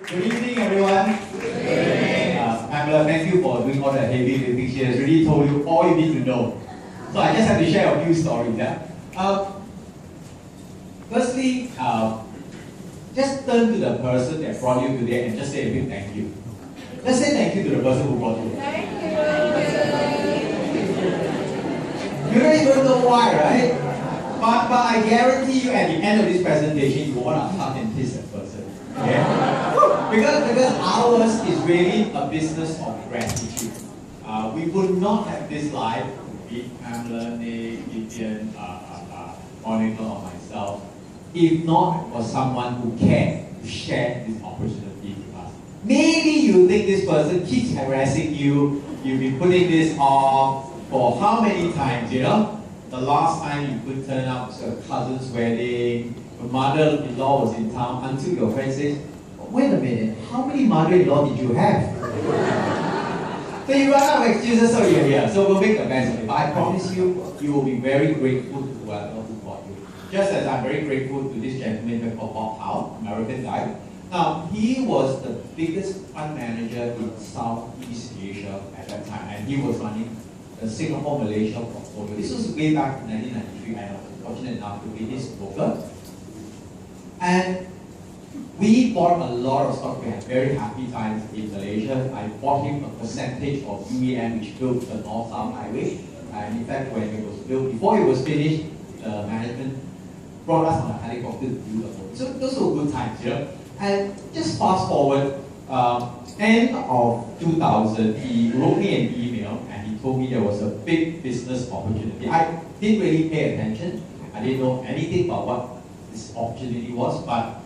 Good evening, everyone. Good evening. Pamela, thank you for doing all the heavy lifting. She has really told you all you need to know. So I just have to share a few stories. Firstly, just turn to the person that brought you today and just say a big thank you. Let's say thank you to the person who brought you. Thank you. You don't even know why, right? But I guarantee you at the end of this presentation, you want to hug and kiss that person. Yeah? Because ours is really a business of gratitude. We would not have this life with Pamela, Nick, Vivian, Monica, or myself, if not for someone who cared to share this opportunity with us. Maybe you think this person keeps harassing you, you've been putting this off for how many times, you know? The last time you could turn up to a cousin's wedding, your mother-in-law was in town, until your friend says, wait a minute, how many mother-in-law did you have? So you run out of excuses, so you're here. So we'll make the best of it. But I promise you, you will be very grateful to whoever who brought you. Just as I'm very grateful to this gentleman called Bob Howe, American guy. Now, he was the biggest fund manager in Southeast Asia at that time, and he was running the Singapore-Malaysia portfolio. This was way back in 1993, and I was fortunate enough to be his broker. And we bought a lot of stock. We had very happy times in Malaysia. I bought him a percentage of UEM, which built the North-South Highway. And in fact, when it was built, before it was finished, the management brought us on a helicopter to do the whole. So those were good times, you know. And just fast forward, end of 2000, he wrote me an email and he told me there was a big business opportunity. I didn't really pay attention. I didn't know anything about what this opportunity was, but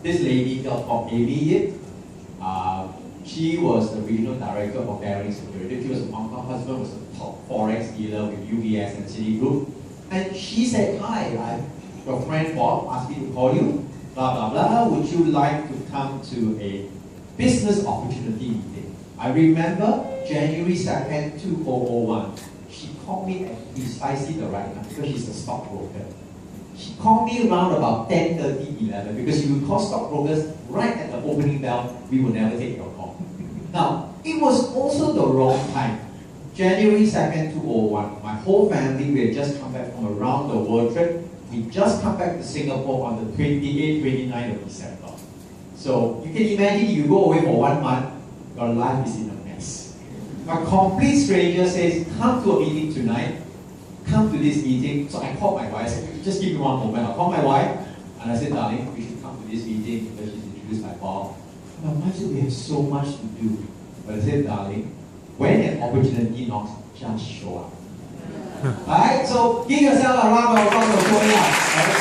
this lady called Amy Yip, she was the regional director of Bearing Security. She was her husband was a top forex dealer with UBS and Citigroup. And she said, hi, your friend Bob asked me to call you, blah, blah, blah. Would you like to come to a business opportunity meeting? I remember January 2nd, 2001. She called me at precisely the right time because she's a stockbroker. She called me around about 10:30, 11, because you would call stockbrokers right at the opening bell, we will never take your call. Now, it was also the wrong time. January 2nd, 2001, my whole family, we had just come back from a round the world trip. We just come back to Singapore on the 28th, 29th of December. So you can imagine you go away for 1 month, your life is in a mess. A complete stranger says, come to a meeting tonight. Come to this meeting. So I called my wife. I said, just give me one moment. I called my wife and I said, darling, we should come to this meeting because she's introduced by Bob. My wife said, we have so much to do. But I said, darling, when an opportunity knocks, just show up. Alright, so give yourself a round of applause for showing up. Right?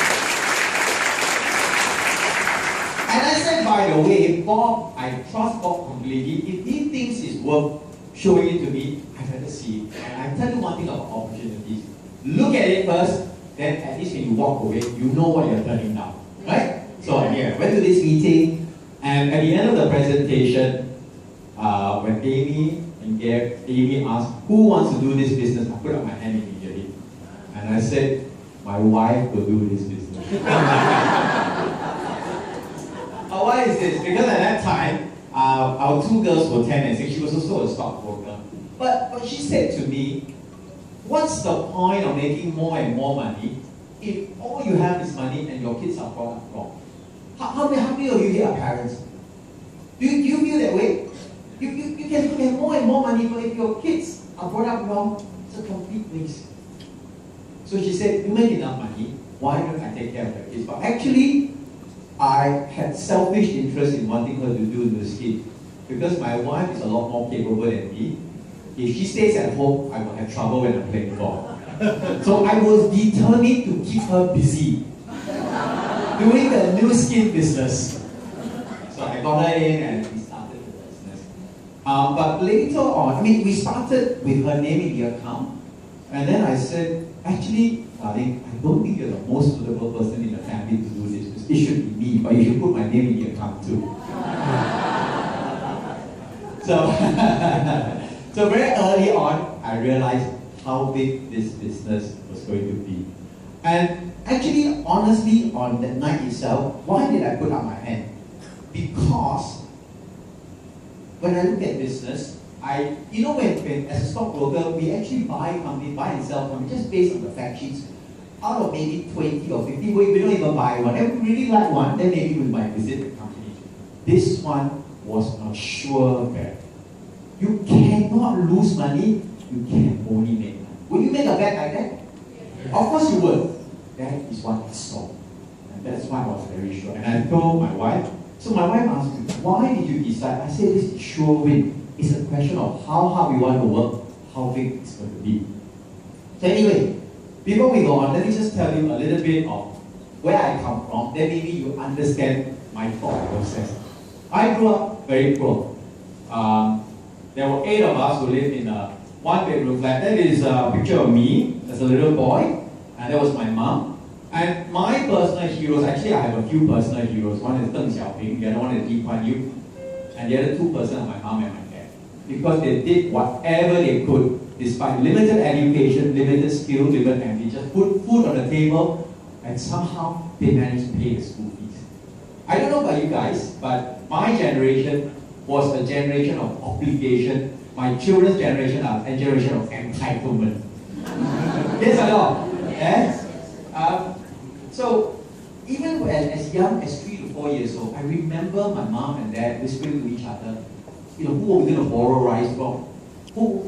And I said, by the way, Bob, I trust Bob completely. If he thinks it's worth showing it to me, I better see it. And I tell you one thing about opportunities. Look at it first, then at least when you walk away, you know what you're turning down. Right? So I went to this meeting, and at the end of the presentation, when Amy asked, who wants to do this business, I put up my hand immediately. And I said, my wife will do this business. Why is this? Because at that time, our two girls were 10 and 6. She was also a stockbroker. But she said to me, what's the point of making more and more money if all you have is money and your kids are brought up wrong? How many of you here are parents? Do you feel that way? You can have more and more money, but if your kids are brought up wrong, it's a complete waste. So she said, you make enough money, why don't I take care of the kids? But actually, I had selfish interest in wanting her to do Nu Skin because my wife is a lot more capable than me. If she stays at home, I will have trouble when I'm playing ball. So I was determined to keep her busy doing the Nu Skin business. So I got her in and we started the business. But later on, we started with her name in the account. And then I said, actually, darling, I don't think you're the most suitable person in the family to do this. It should be me, but you should put my name in the account too. So very early on, I realized how big this business was going to be. And actually, honestly, on that night itself, why did I put up my hand? because when I look at business, when as a stockbroker, we actually buy and sell company just based on the fact sheets. Out of maybe 20 or 50, we don't even buy one. If we really like one, then maybe we might visit the company. This one was a sure bet. You cannot lose money, you can only make money. Will you make a bet like that? Yes. Of course you would. That is what I saw. And that's why I was very sure. And I told my wife, so my wife asked me, why did you decide? I said, this is sure win. It's a question of how hard we want to work, how big it's going to be. So anyway, before we go on, let me just tell you a little bit of where I come from. Then maybe you understand my thought process. I grew up very poor. There were 8 of us who lived in a 1-bedroom flat. That is a picture of me as a little boy, and that was my mom. And my personal heroes, actually I have a few personal heroes. One is Deng Xiaoping, the other one is Lee Kuan Yew, and the other 2 persons are my mom and my dad. Because they did whatever they could, despite limited education, limited skill, limited ambition, put food on the table, and somehow they managed to pay the school fees. I don't know about you guys, but my generation was a generation of obligation. My children's generation are a generation of entitlement. Yes or no? Yes? So, even when as young as 3 to 4 years old, I remember my mom and dad whispering to each other, who are we going to borrow rice from?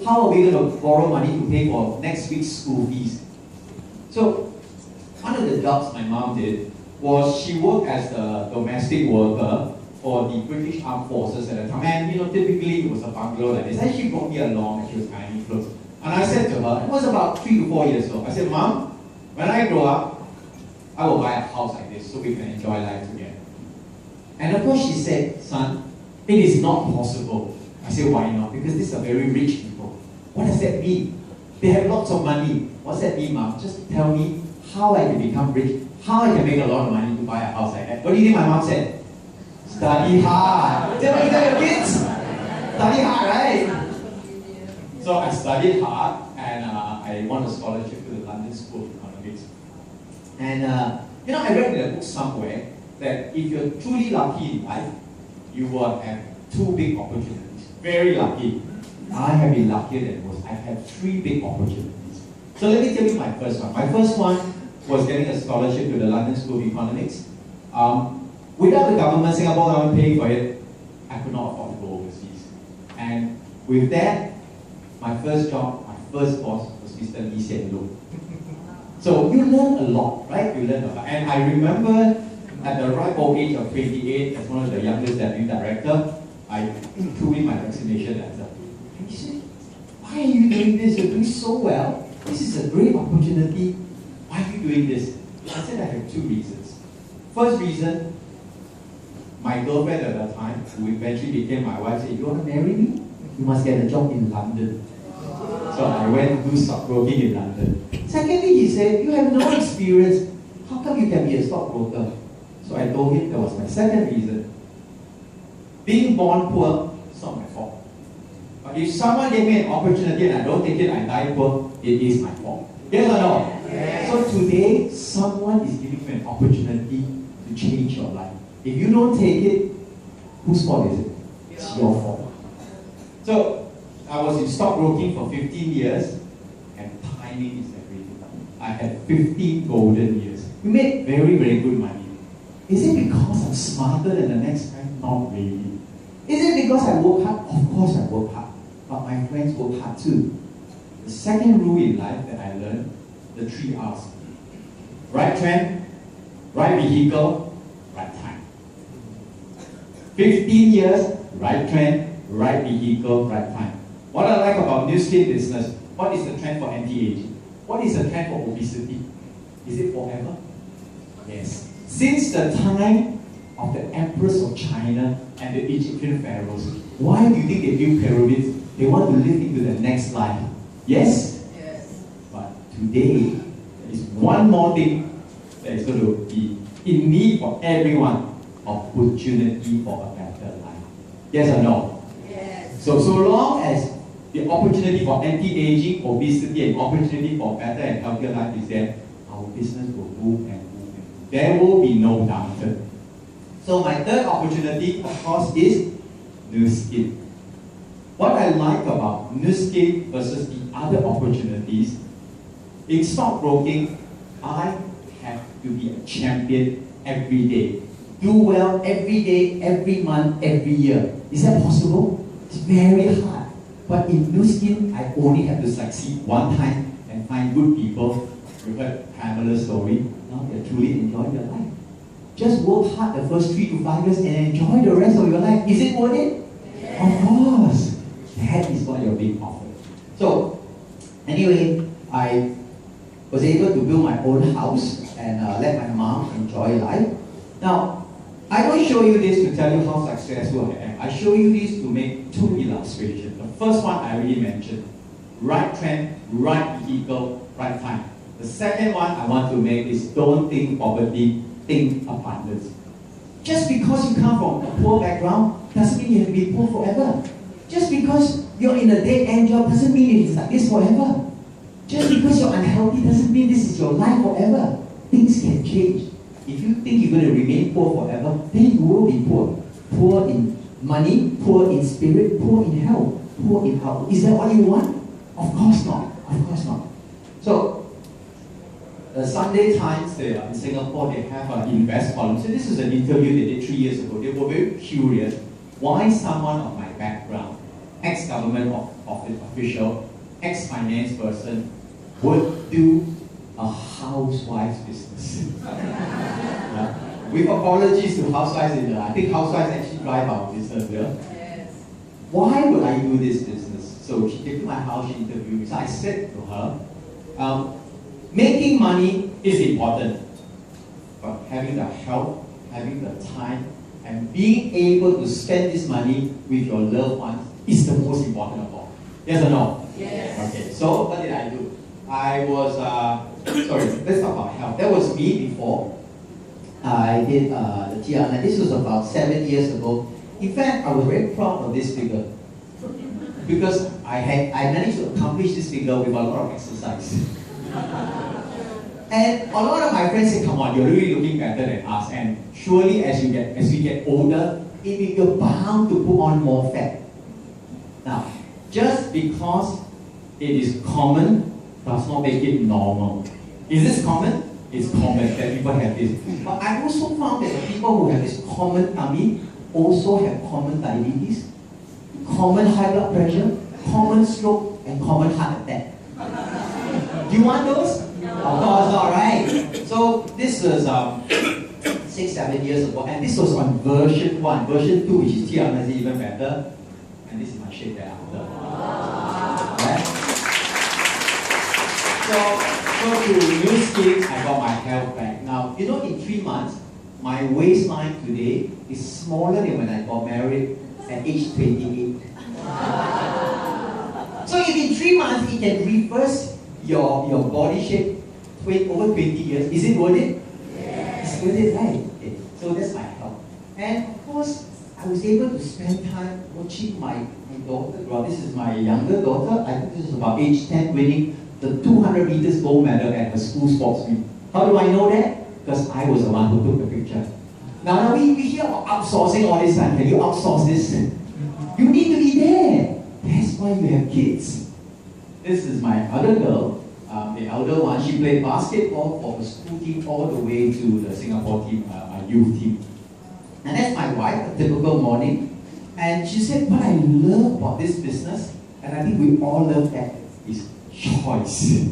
How are we going to borrow money to pay for next week's school fees? So, one of the jobs my mom did was she worked as a domestic worker for the British Armed Forces at the time. And typically it was a bungalow like this. And she brought me along and she was tying me clothes. And I said to her, it was about 3 to 4 years old, I said, Mom, when I grow up, I will buy a house like this so we can enjoy life together. And of course she said, son, it is not possible. I said, why not? Because these are very rich people. What does that mean? They have lots of money. What's that mean, Mom? Just tell me how I can become rich, how I can make a lot of money to buy a house like that. What do you think my mom said? Study hard. Is that what you tell your kids? Study hard, right? So I studied hard and I won a scholarship to the London School of Economics. And I read in a book somewhere that if you're truly lucky in life, you will have 2 big opportunities. Very lucky. I have been luckier than most. I've had 3 big opportunities. So let me tell you my first one. My first one was getting a scholarship to the London School of Economics. Without the government, Singapore government paying for it, I could not afford to go overseas. And with that, my first job, my first boss was Mr. Lee Hsien Loong. So you learn a lot, right? You learn a lot. And I remember at the ripe old age of 28, as one of the youngest deputy director, I threw in my resignation letter. And he said, why are you doing this? You're doing so well. This is a great opportunity. Why are you doing this? I said I have 2 reasons. First reason, my girlfriend at that time, who eventually became my wife, said, you want to marry me? You must get a job in London. So I went to do stockbroking in London. Secondly, he said, you have no experience. How come you can be a stockbroker? So I told him that was my second reason. Being born poor is not my fault. But if someone gave me an opportunity and I don't take it, I die poor, it is my fault. Yes or no? Yes. So today, someone is giving you an opportunity to change your life. If you don't take it, whose fault is it? It's your fault. So I was in stockbroking for 15 years, and timing is everything. I had 15 golden years. We made very, very good money. Is it because I'm smarter than the next guy? Not really. Is it because I work hard? Of course I work hard. But my friends work hard too. The second rule in life that I learned, the 3 R's. Right trend, right vehicle, right time. 15 years, right trend, right vehicle, right time. What I like about Nu Skin business, what is the trend for anti-aging? What is the trend for obesity? Is it forever? Yes. Since the time of the Empress of China and the Egyptian pharaohs, why do you think they build pyramids? They want to live into the next life. Yes? Yes. But today, there is one more thing that is going to be in need for everyone. Opportunity for a better life. Yes or no? Yes. So long as the opportunity for anti-aging, obesity, and opportunity for better and healthier life is there, our business will move and move and move. There will be no downturn. So my third opportunity, of course, is Nu Skin. What I like about Nu Skin versus the other opportunities, in stockbroking, I have to be a champion every day. Do well every day, every month, every year. Is that possible? It's very hard. But in Nu Skin, I only have to succeed one time and find good people. You heard Pamela's story. Now they're truly enjoying their life. Just work hard the first 3 to 5 years and enjoy the rest of your life. Is it worth it? Yes. Of course. That is what you're being offered. So, anyway, I was able to build my own house and let my mom enjoy life. Now, I don't show you this to tell you how successful I am. I show you this to make 2 illustrations. The first one I already mentioned. Right trend, right vehicle, right time. The second one I want to make is don't think poverty, think abundance. Just because you come from a poor background doesn't mean you have to be poor forever. Just because you're in a dead-end job doesn't mean it's like this forever. Just because you're unhealthy doesn't mean this is your life forever. Things can change. If you think you're going to remain poor forever, then you will be poor. Poor in money, poor in spirit, poor in health, poor in health. Is that what you want? Of course not. Of course not. So, the Sunday Times in Singapore, they have an invest column. So this is an interview they did 3 years ago. They were very curious why someone of my background, ex-government official, ex-finance person, would do a housewife's business. Yeah. With apologies to housewives, I think housewives actually drive our business. Yeah? Yes. Why would I do this business? So she came to my house, she interviewed me. So I said to her, making money is important, but having the help, having the time, and being able to spend this money with your loved ones is the most important of all. Yes or no? Yes. Okay, so what did I do? I was, sorry, let's talk about health. That was me before I did the TR. This was about 7 years ago. In fact, I was very proud of this figure because I managed to accomplish this figure with a lot of exercise. And a lot of my friends say, come on, you're really looking better than us. And surely as we get older, you're bound to put on more fat. Now, just because it is common does not make it normal. Is this common? It's common that people have this. But I also found that the people who have this common tummy also have common diabetes, common high blood pressure, common stroke, and common heart attack. Do you want those? No. Of course not, right? So this was 6-7 years ago, and this was on version 1. Version 2, which is TRNZ, even better. And this is my shape thereafter. Right? So to Nu Skin, I got my health back. Now, you know, in 3 months, my waistline today is smaller than when I got married at age 28. So if in 3 months it can reverse your body shape over 20 years, is it worth it? Yes. It's worth it, right? Okay. So that's my health. And of course, I was able to spend time watching my daughter grow. This is my younger daughter. I think this is about age 10, winning the 200 meters gold medal at her school sports meet. How do I know that? Because I was the one who took the picture. Now we hear about outsourcing all this time. Can you outsource this? You need to be there. That's why you have kids. This is my other girl, the elder one. She played basketball for the school team all the way to the Singapore team, youth team. And that's my wife, a typical morning. And she said, what I love about this business, and I think we all love that, is choice.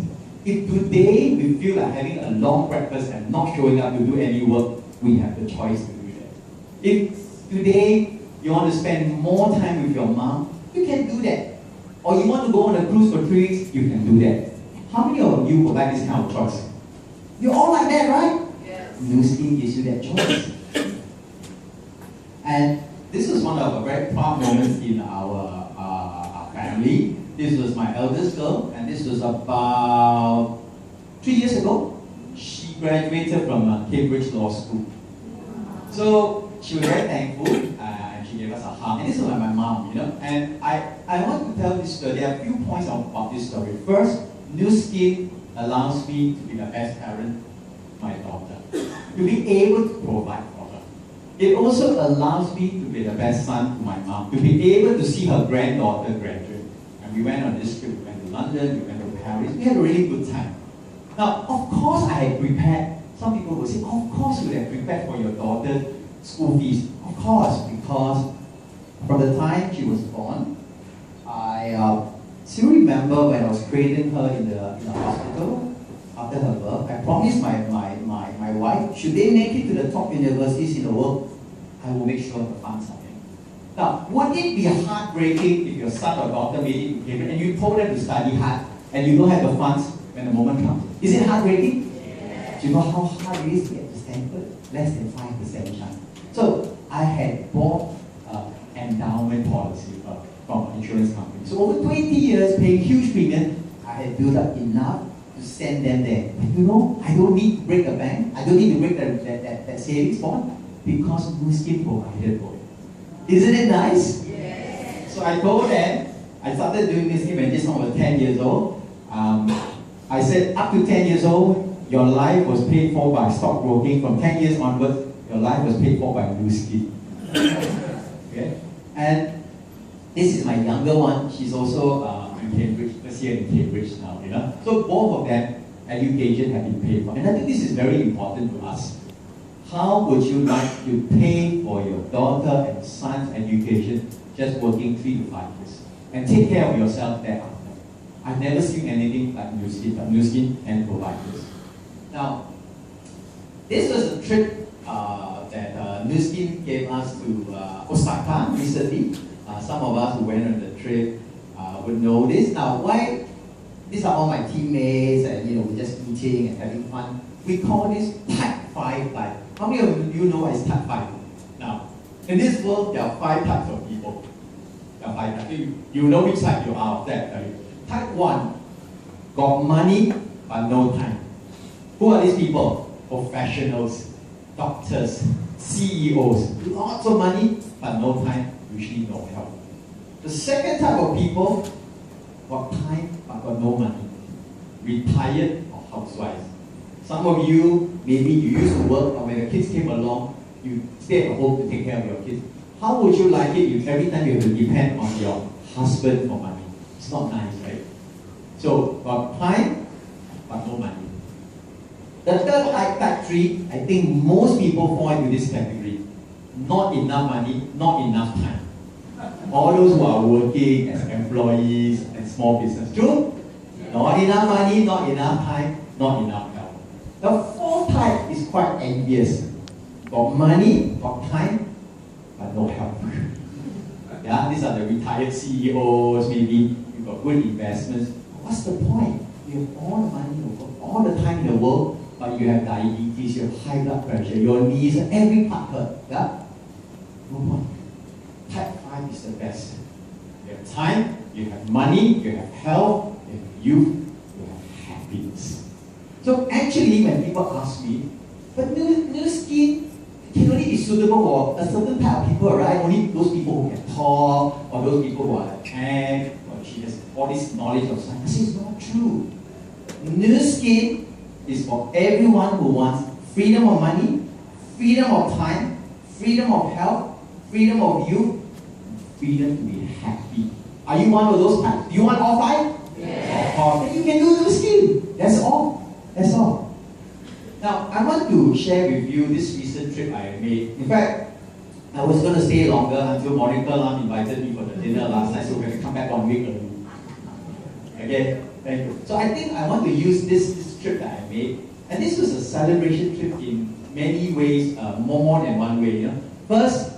If today we feel like having a long breakfast and not showing up to do any work, we have the choice to do that. If today you want to spend more time with your mom, you can do that. Or you want to go on a cruise for 3 weeks, you can do that. How many of you would like this kind of choice? You all like that, right? Yes. Nu Skin gives you that choice. And this was one of the very proud moments in our family. This was my eldest girl, and this was about 3 years ago. She graduated from Cambridge Law School. So she was very thankful. She gave us a hug, and this is like my mom, you know. And I want to tell this story. There are a few points about this story. First, Nu Skin allows me to be the best parent to my daughter, to be able to provide for her. it also allows me to be the best son to my mom, to be able to see her granddaughter graduate. And we went on this trip, we went to London, we went to Paris, we had a really good time. Now, of course I had prepared. Some people will say, of course you have prepared for your daughter's school fees. Of course, because from the time she was born, I still remember when I was cradling her in the hospital after her birth. I promised my wife, should they make it to the top universities in the world, I will make sure the funds are there. Now, would it be heartbreaking if your son or daughter made it to Cambridge and you told them to study hard and you don't have the funds when the moment comes? Is it heartbreaking? Do you know how hard it is to get to Stanford? Less than 5% chance. So I had bought an endowment policy from an insurance company. So over 20 years, paying huge premium, I had built up enough to send them there. But you know, I don't need to break a bank. I don't need to break that savings bond because Nu Skin provided for it. Isn't it nice? Yes. So I told them, I started doing Nu Skin when this one was 10 years old. I said, up to 10 years old, your life was paid for by stockbroking. From 10 years onwards, your life was paid for by Nu Skin. Okay? And this is my younger one. She's also in Cambridge, first year in Cambridge now. You know? So both of them, education have been paid for. And I think this is very important to us. How would you like to pay for your daughter and son's education just working 3 to 5 years? And take care of yourself thereafter. I've never seen anything like Nu Skin, but Nu Skin can provide this. Now, this was a trip that Nu Skin gave us to Osaka recently. Some of us who went on the trip would know this. Now, why? These are all my teammates, and we're just eating and having fun. We call this Type 5 life. How many of you know what is Type 5? Now, in this world, there are 5 types of people. There are 5 types. You know which type you are of that, right? Type 1, got money but no time. Who are these people? Professionals, doctors, CEOs, lots of money but no time, usually no help. The second type of people, got time but got no money. Retired or housewives. Some of you, maybe you used to work, but when the kids came along, you stay at home to take care of your kids. How would you like it if every time you have to depend on your husband for money? It's not nice, right? So, got time but no money. The third type 3, I think most people fall into this category. Not enough money, not enough time. All those who are working as employees and small business. True? Not enough money, not enough time, not enough help. The fourth type is quite envious. Got money, got time, but no help. Yeah, these are the retired CEOs, maybe you've got good investments. What's the point? You have all the money, you've got all the time in the world, but you have diabetes, you have high blood pressure, your knees, every part hurt. Yeah? No point. Type 5 is the best. You have time, you have money, you have health, you have youth, you have happiness. So actually, when people ask me, but Nu Skin can only be suitable for a certain type of people, right? Only those people who can talk, or those people who are like tank, or she has all this knowledge of science. This is not true. Nu Skin is for everyone who wants freedom of money, freedom of time, freedom of health, freedom of youth, freedom to be happy. Are you one of those types? Do you want all 5? Yes. Then you can do Nu Skin. That's all. That's all. Now, I want to share with you this recent trip I made. In fact, I was going to stay longer until Monica Lam invited me for the dinner last night, so we're going to come back 1 week early. Okay, thank you. So I think I want to use this trip that I made, and this was a celebration trip in many ways, more than one way. First,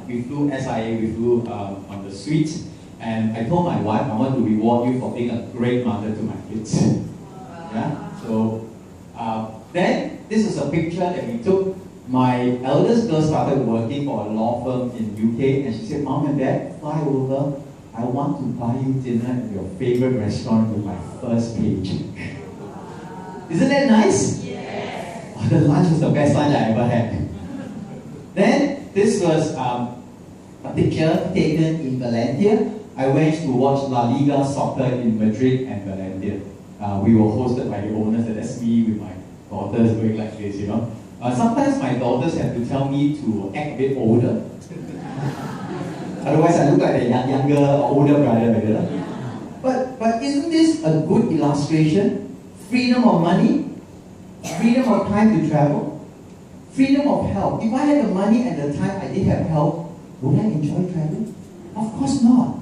we flew SIA, we flew on the suite, and I told my wife, I want to reward you for being a great mother to my kids. Yeah. So then this is a picture that we took. My eldest girl started working for a law firm in UK, and she said, "Mom and Dad, fly over. I want to buy you dinner at your favorite restaurant with my first paycheck." Isn't that nice? Yes. Oh, the lunch was the best lunch I ever had. Then this was a picture taken in Valencia. I went to watch La Liga soccer in Madrid and Valencia. We were hosted by the owners, and that's me with my daughters going like this, Sometimes my daughters have to tell me to act a bit older. Otherwise, I look like a younger or older brother. Like that. But isn't this a good illustration? Freedom of money, freedom of time to travel, freedom of health. If I had the money and the time I didn't have health, would I enjoy traveling? Of course not.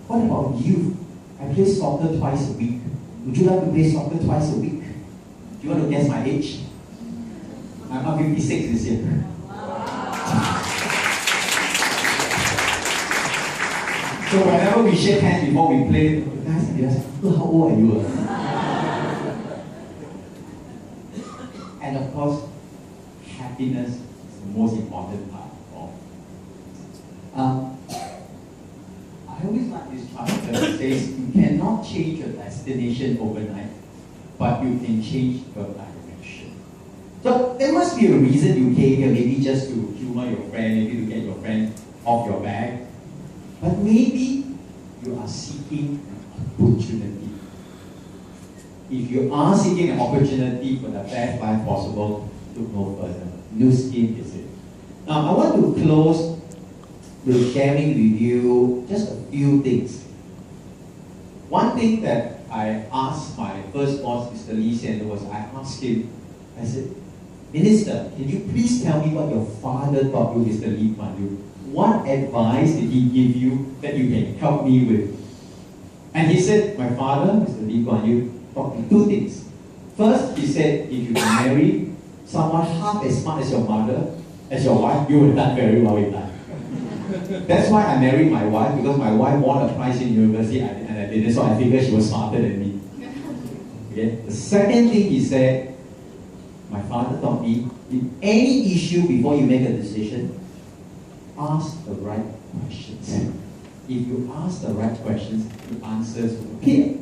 What about you? I play soccer twice a week. Would you like to play soccer twice a week? Do you want to guess my age? I'm 56 this year. So whenever we shake hands before we play, guys and girls, oh, how old are you? And of course, happiness is the most important part of all. I always like this chart because it says you cannot change your destination overnight, but you can change your direction. So there must be a reason you came here, maybe just to humor your friend, maybe to get your friend off your back. But maybe you are seeking an opportunity. If you are seeking an opportunity for the best life possible, look no further. Nu Skin is it. Now I want to close with sharing with you just a few things. One thing that I asked my first boss, Mr. Lee Hsien, was I asked him, I said, Minister, can you please tell me what your father taught you, Mr. Lee Kuan Yew? What advice did he give you that you can help me with? And he said, my father, Mr. Lee Kuan Yew, taught me two things. First, he said, if you can marry someone half as smart as your mother, as your wife, you will have done very well in life. That's why I married my wife, because my wife won a prize in university and I didn't, so I figured she was smarter than me. Okay? The second thing he said, my father taught me, in any issue before you make a decision, ask the right questions. If you ask the right questions, the answers will appear.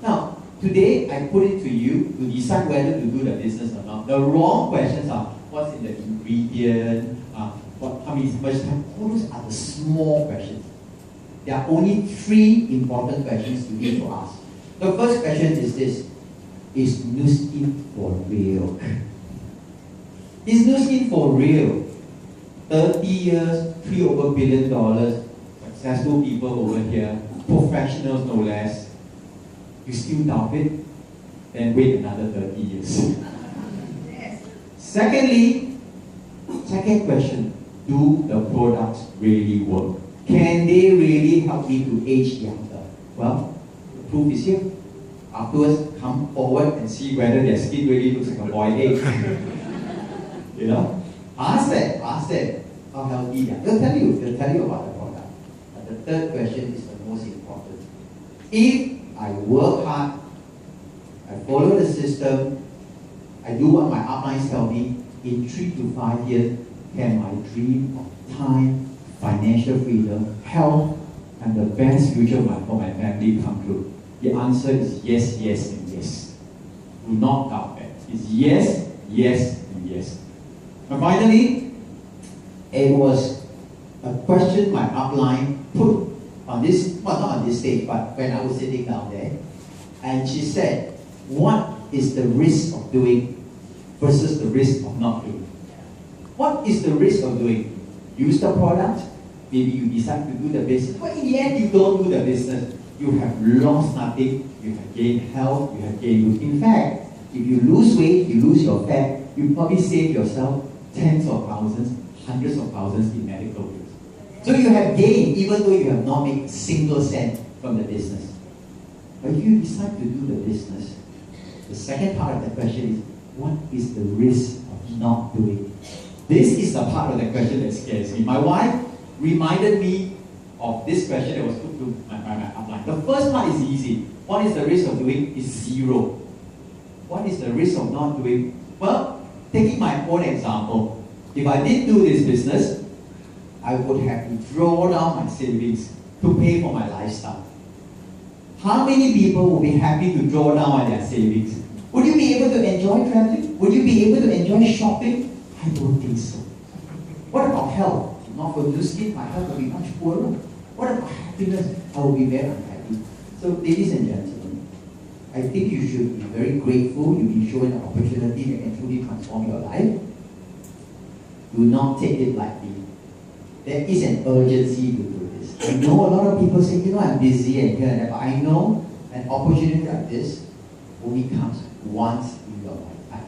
Now, today I put it to you to decide whether to do the business or not. The wrong questions are, what's in the ingredient, how much time, all those are the small questions. There are only three important questions you need to ask. The first question is this: is Nu Skin for real? Is Nu Skin for real? 30 years, $3 billion, successful people over here, professionals no less. You still doubt it? Then wait another 30 years. Yes. Secondly, second question, do the products really work? Can they really help me to age younger? Well, the proof is here. Afterwards, come forward and see whether their skin really looks like a boiled egg. You know? Ask them how healthy they are. They'll tell you about the product. But the third question is the most important. If I work hard, I follow the system, I do what my uplines tell me, in 3 to 5 years, can my dream of time, financial freedom, health, and the best future for my family come true? The answer is yes, yes, and yes. Do not doubt that. It's yes, yes, and yes. And finally, it was a question my upline put on this, well, not on this stage, but when I was sitting down there. And she said, what is the risk of doing versus the risk of not doing? What is the risk of doing? Use the product, maybe you decide to do the business, but in the end you don't do the business. You have lost nothing, you have gained health, you have gained youth. In fact, if you lose weight, you lose your fat, you probably save yourself tens of thousands, hundreds of thousands in medical bills. So you have gained even though you have not made a single cent from the business. But if you decide to do the business, the second part of the question is, what is the risk of not doing it? This is the part of the question that scares me. My wife reminded me of this question that was put to my upline. The first part is easy. What is the risk of doing? Is zero. What is the risk of not doing? Well, taking my own example, if I didn't do this business, I would have to draw down my savings to pay for my lifestyle. How many people would be happy to draw down on their savings? Would you be able to enjoy traveling? Would you be able to enjoy shopping? I don't think so. What about health? Not for Nu Skin, my health will be much poorer. What about happiness? I will be very unhappy. So, ladies and gentlemen, I think you should be very grateful. You've been shown an opportunity that can truly transform your life. Do not take it lightly. There is an urgency to do this. I know a lot of people say, I'm busy and here and there, but I know an opportunity like this only comes once in your lifetime.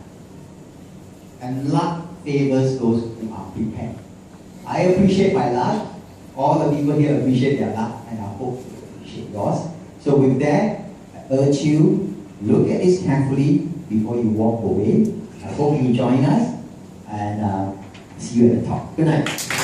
And luck favors those who are prepared. I appreciate my luck. All the people here appreciate their luck, and I hope you appreciate yours. So with that, I urge you, look at this carefully before you walk away. I hope you join us, and see you at the top. Good night.